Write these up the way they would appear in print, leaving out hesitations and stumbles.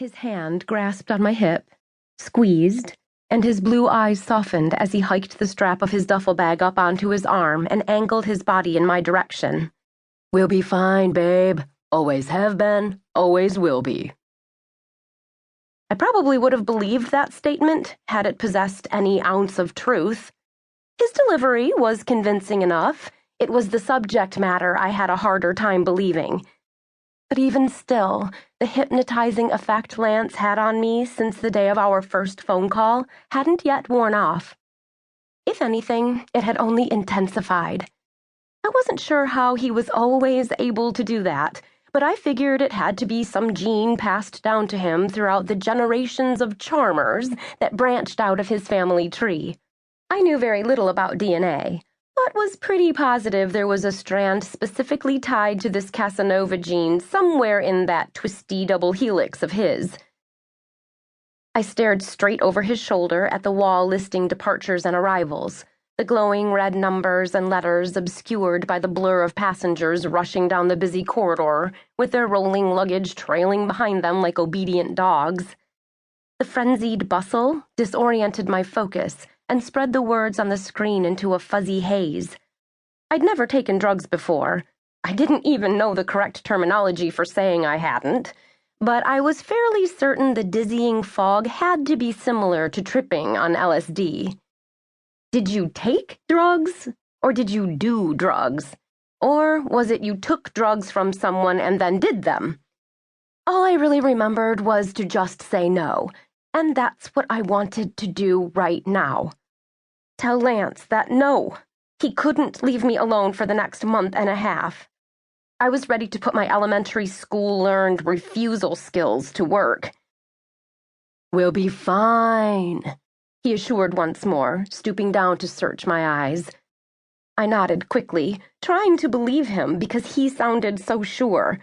His hand grasped on my hip, squeezed, and his blue eyes softened as he hiked the strap of his duffel bag up onto his arm and angled his body in my direction. "We'll be fine, babe. Always have been, always will be." I probably would have believed that statement had it possessed any ounce of truth. His delivery was convincing enough. It was the subject matter I had a harder time believing. But even still, the hypnotizing effect Lance had on me since the day of our first phone call hadn't yet worn off. If anything, it had only intensified. I wasn't sure how he was always able to do that, but I figured it had to be some gene passed down to him throughout the generations of charmers that branched out of his family tree. I knew very little about DNA, but was pretty positive there was a strand specifically tied to this Casanova gene somewhere in that twisty double helix of his. I stared straight over his shoulder at the wall listing departures and arrivals, the glowing red numbers and letters obscured by the blur of passengers rushing down the busy corridor with their rolling luggage trailing behind them like obedient dogs. The frenzied bustle disoriented my focus and spread the words on the screen into a fuzzy haze. I'd never taken drugs before. I didn't even know the correct terminology for saying I hadn't, but I was fairly certain the dizzying fog had to be similar to tripping on LSD. Did you take drugs, or did you do drugs? Or was it you took drugs from someone and then did them? All I really remembered was to just say no, and that's what I wanted to do right now. Tell Lance that no, he couldn't leave me alone for the next month and a half. I was ready to put my elementary school-learned refusal skills to work. "We'll be fine," he assured once more, stooping down to search my eyes. I nodded quickly, trying to believe him because he sounded so sure.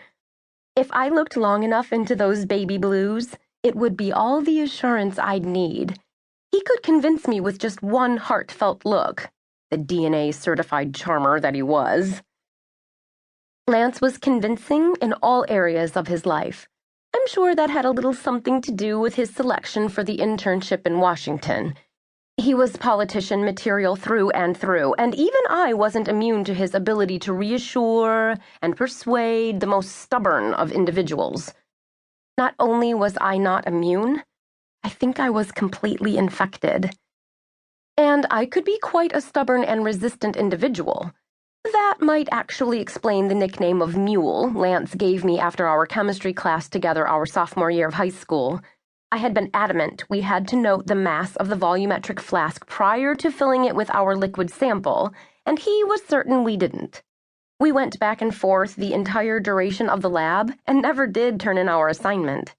If I looked long enough into those baby blues, it would be all the assurance I'd need. He could convince me with just one heartfelt look, the DNA-certified charmer that he was. Lance was convincing in all areas of his life. I'm sure that had a little something to do with his selection for the internship in Washington. He was politician material through and through, and even I wasn't immune to his ability to reassure and persuade the most stubborn of individuals. Not only was I not immune, I think I was completely infected. And I could be quite a stubborn and resistant individual. That might actually explain the nickname of Mule Lance gave me after our chemistry class together our sophomore year of high school. I had been adamant we had to note the mass of the volumetric flask prior to filling it with our liquid sample, and he was certain we didn't. We went back and forth the entire duration of the lab and never did turn in our assignment.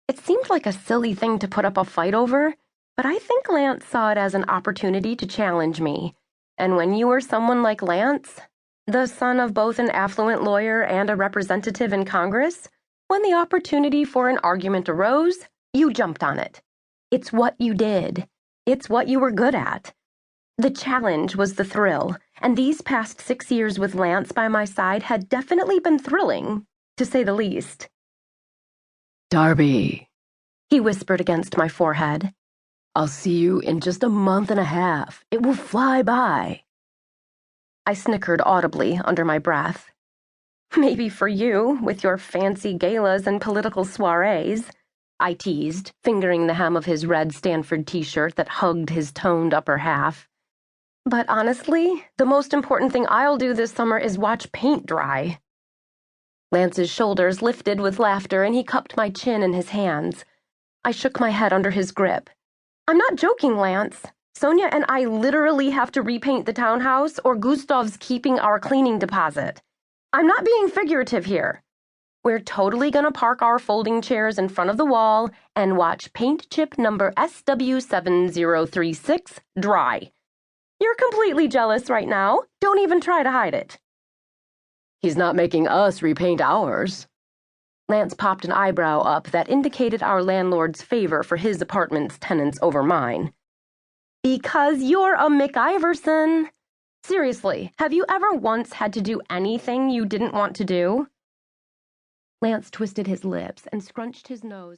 It seemed like a silly thing to put up a fight over, but I think Lance saw it as an opportunity to challenge me. And when you were someone like Lance, the son of both an affluent lawyer and a representative in Congress, when the opportunity for an argument arose, you jumped on it. It's what you did. It's what you were good at. The challenge was the thrill, and these past 6 years with Lance by my side had definitely been thrilling, to say the least. "Darby," he whispered against my forehead. "I'll see you in just a month and a half. It will fly by." I snickered audibly under my breath. "Maybe for you, with your fancy galas and political soirees," I teased, fingering the hem of his red Stanford t-shirt that hugged his toned upper half. "But honestly, the most important thing I'll do this summer is watch paint dry." Lance's shoulders lifted with laughter and he cupped my chin in his hands. I shook my head under his grip. "I'm not joking, Lance. Sonia and I literally have to repaint the townhouse or Gustav's keeping our cleaning deposit. I'm not being figurative here. We're totally gonna park our folding chairs in front of the wall and watch paint chip number SW7036 dry. You're completely jealous right now. Don't even try to hide it." "He's not making us repaint ours." Lance popped an eyebrow up that indicated our landlord's favor for his apartment's tenants over mine. "Because you're a McIverson. Seriously, have you ever once had to do anything you didn't want to do?" Lance twisted his lips and scrunched his nose.